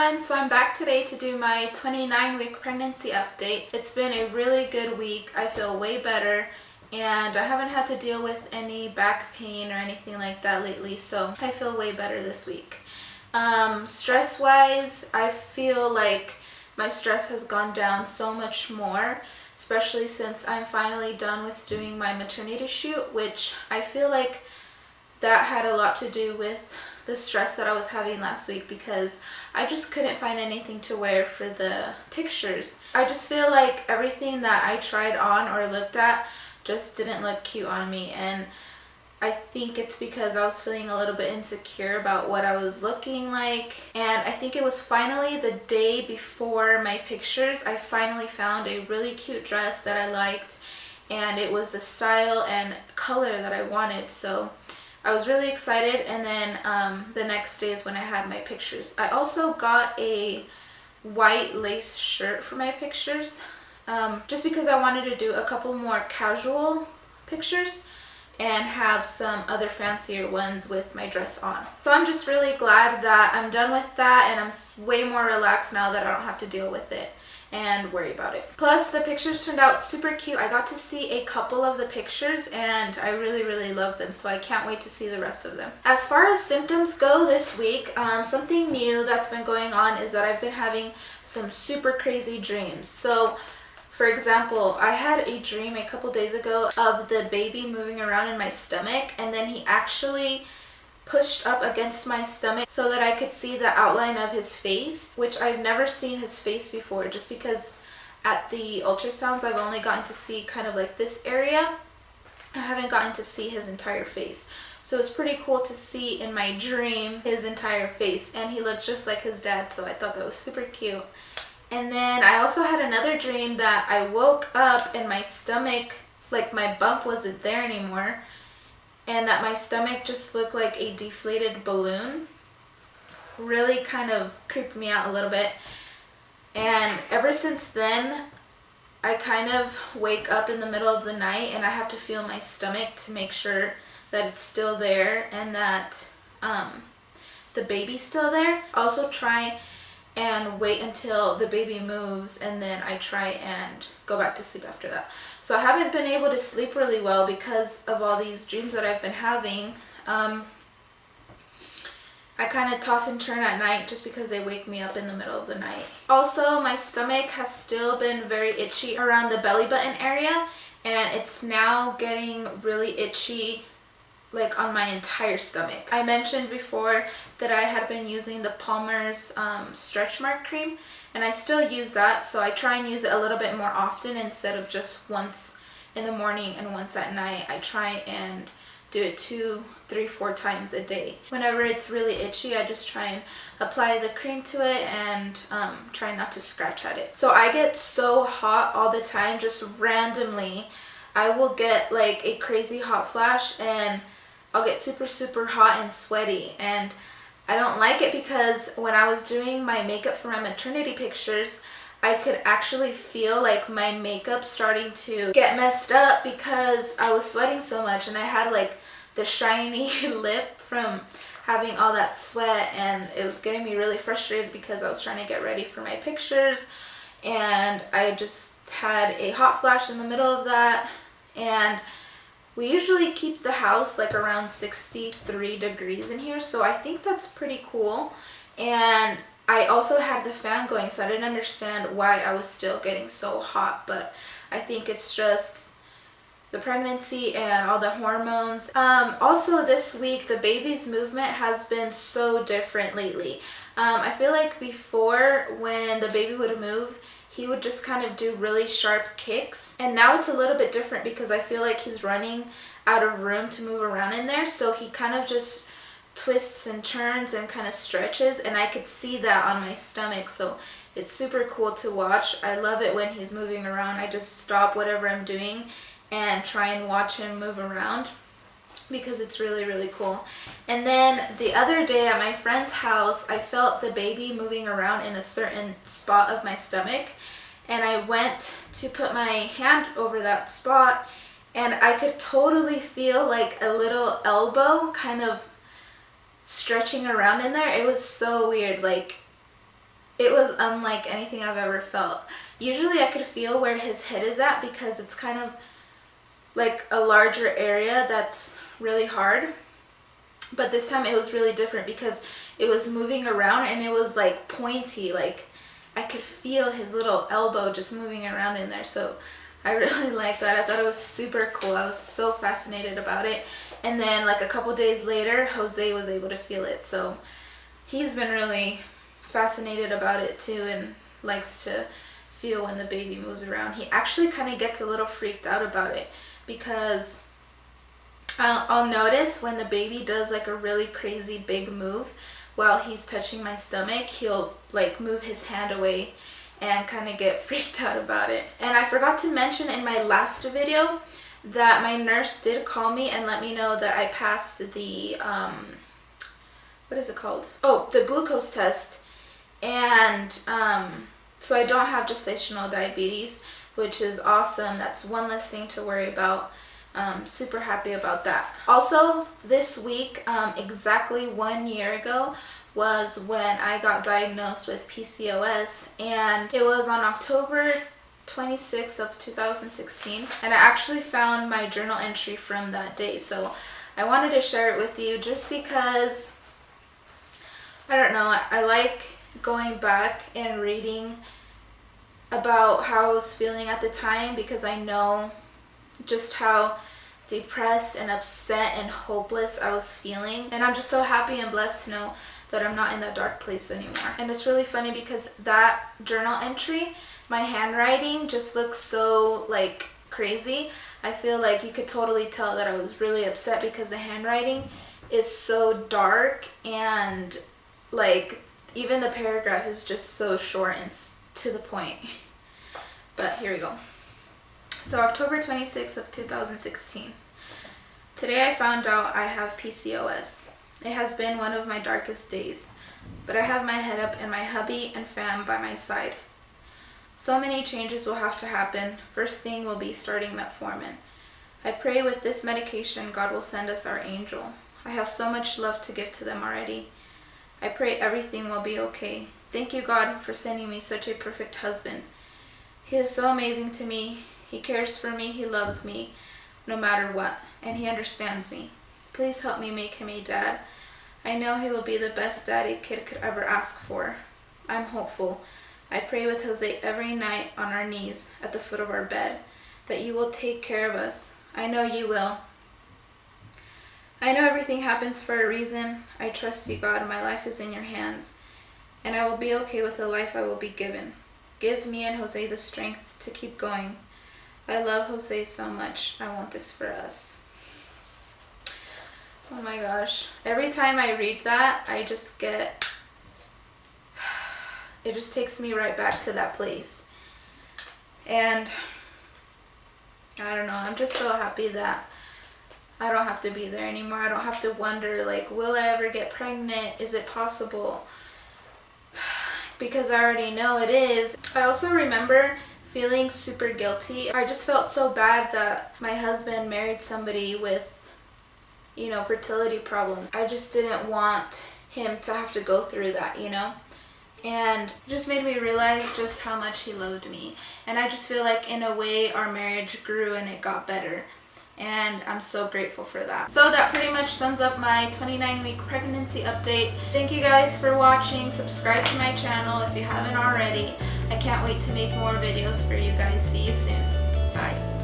everyone, so I'm back today to do my 29-week pregnancy update. It's been a really good week. I feel way better and I haven't had to deal with any back pain or anything like that lately, so I feel way better this week. Stress wise, I feel like my stress has gone down so much more, especially since I'm finally done with doing my maternity shoot, which I feel like that had a lot to do with the stress that I was having last week because I just couldn't find anything to wear for the pictures. I just feel like everything that I tried on or looked at just didn't look cute on me, and I think it's because I was feeling a little bit insecure about what I was looking like. And I think it was finally the day before my pictures, I finally found a really cute dress that I liked, and it was the style and color that I wanted, so I was really excited. And then the next day is when I had my pictures. I also got a white lace shirt for my pictures just because I wanted to do a couple more casual pictures and have some other fancier ones with my dress on. So I'm just really glad that I'm done with that, and I'm way more relaxed now that I don't have to deal with it and worry about it. Plus, the pictures turned out super cute. I got to see a couple of the pictures and I really love them, so I can't wait to see the rest of them. As far as symptoms go this week, something new that's been going on is that I've been having some super crazy dreams. So for example, I had a dream a couple days ago of the baby moving around in my stomach, and then he actually pushed up against my stomach so that I could see the outline of his face, which I've never seen his face before, just because at the ultrasounds I've only gotten to see kind of like this area. I haven't gotten to see his entire face. So it's pretty cool to see in my dream his entire face, and he looked just like his dad, so I thought that was super cute. And then I also had another dream that I woke up and my stomach, like my bump wasn't there anymore, and that my stomach just looked like a deflated balloon. Really kind of creeped me out a little bit. And ever since then, I kind of wake up in the middle of the night and I have to feel my stomach to make sure that it's still there and that the baby's still there. I also try and wait until the baby moves, and then I try and go back to sleep after that. So I haven't been able to sleep really well because of all these dreams that I've been having. I kind of toss and turn at night just because they wake me up in the middle of the night. Also, my stomach has still been very itchy around the belly button area, and it's now getting really itchy like on my entire stomach. I mentioned before that I had been using the Palmer's stretch mark cream, and I still use that, so I try and use it a little bit more often instead of just once in the morning and once at night. I try and do it 2, 3, 4 times a day. Whenever it's really itchy, I just try and apply the cream to it and try not to scratch at it. So I get so hot all the time, just randomly. I will get like a crazy hot flash and I'll get super hot and sweaty, and I don't like it because when I was doing my makeup for my maternity pictures, I could actually feel like my makeup starting to get messed up because I was sweating so much, and I had like the shiny lip from having all that sweat, and it was getting me really frustrated because I was trying to get ready for my pictures and I just had a hot flash in the middle of that. And we usually keep the house like around 63 degrees in here, so I think that's pretty cool. And I also had the fan going, so I didn't understand why I was still getting so hot, but I think it's just the pregnancy and all the hormones. Also this week, the baby's movement has been so different lately. I feel like before, when the baby would move, he would just kind of do really sharp kicks, and now it's a little bit different because I feel like he's running out of room to move around in there, so he kind of just twists and turns and kind of stretches, and I could see that on my stomach, so it's super cool to watch. I love it when he's moving around. I just stop whatever I'm doing and try and watch him move around because it's really cool. And then the other day at my friend's house, I felt the baby moving around in a certain spot of my stomach, and I went to put my hand over that spot, and I could totally feel like a little elbow kind of stretching around in there. It was so weird. Like, It was unlike anything I've ever felt. Usually I could feel where his head is at because it's kind of like a larger area that's really hard. But this time it was really different because it was moving around and it was like pointy. Like I could feel his little elbow just moving around in there. So I really liked that. I thought it was super cool. I was so fascinated about it. And then like a couple days later, Jose was able to feel it. So he's been really fascinated about it too and likes to feel when the baby moves around. He actually kind of gets a little freaked out about it because I'll notice when the baby does like a really crazy big move while he's touching my stomach, he'll like move his hand away and kind of get freaked out about it. And I forgot to mention in my last video that my nurse did call me and let me know that I passed the what is it called? Oh, the glucose test. And so I don't have gestational diabetes, which is awesome. That's one less thing to worry about. Super happy about that. Also, this week, exactly 1 year ago, was when I got diagnosed with PCOS, and it was on October 26th of 2016, and I actually found my journal entry from that day, so I wanted to share it with you just because, I don't know, I like going back and reading about how I was feeling at the time because I know just how depressed and upset and hopeless I was feeling, and I'm just so happy and blessed to know that I'm not in that dark place anymore. And it's really funny because that journal entry, my handwriting just looks so like crazy. I feel like you could totally tell that I was really upset because the handwriting is so dark and like even the paragraph is just so short and to the point. But here we go. So October 26th of 2016. Today I found out I have PCOS. It has been one of my darkest days, but I have my head up and my hubby and fam by my side. So many changes will have to happen. First thing will be starting metformin. I pray with this medication God will send us our angel. I have so much love to give to them already. I pray everything will be okay. Thank you, God, for sending me such a perfect husband. He is so amazing to me. He cares for me. He loves me no matter what, and he understands me. Please help me make him a dad. I know he will be the best dad a kid could ever ask for. I'm hopeful. I pray with Jose every night on our knees at the foot of our bed that you will take care of us. I know you will. I know everything happens for a reason. I trust you, God. My life is in your hands, and I will be okay with the life I will be given. Give me and Jose the strength to keep going. I love Jose so much. I want this for us. Oh my gosh. Every time I read that, I just get... It just takes me right back to that place. And I don't know. I'm just so happy that I don't have to be there anymore. I don't have to wonder, like, will I ever get pregnant? Is it possible? Because I already know it is. I also remember feeling super guilty. I just felt so bad that my husband married somebody with, you know, fertility problems. I just didn't want him to have to go through that, you know? And it just made me realize just how much he loved me. And I just feel like in a way our marriage grew and it got better. And I'm so grateful for that. So that pretty much sums up my 29-week pregnancy update. Thank you guys for watching. Subscribe to my channel if you haven't already. I can't wait to make more videos for you guys. See you soon. Bye.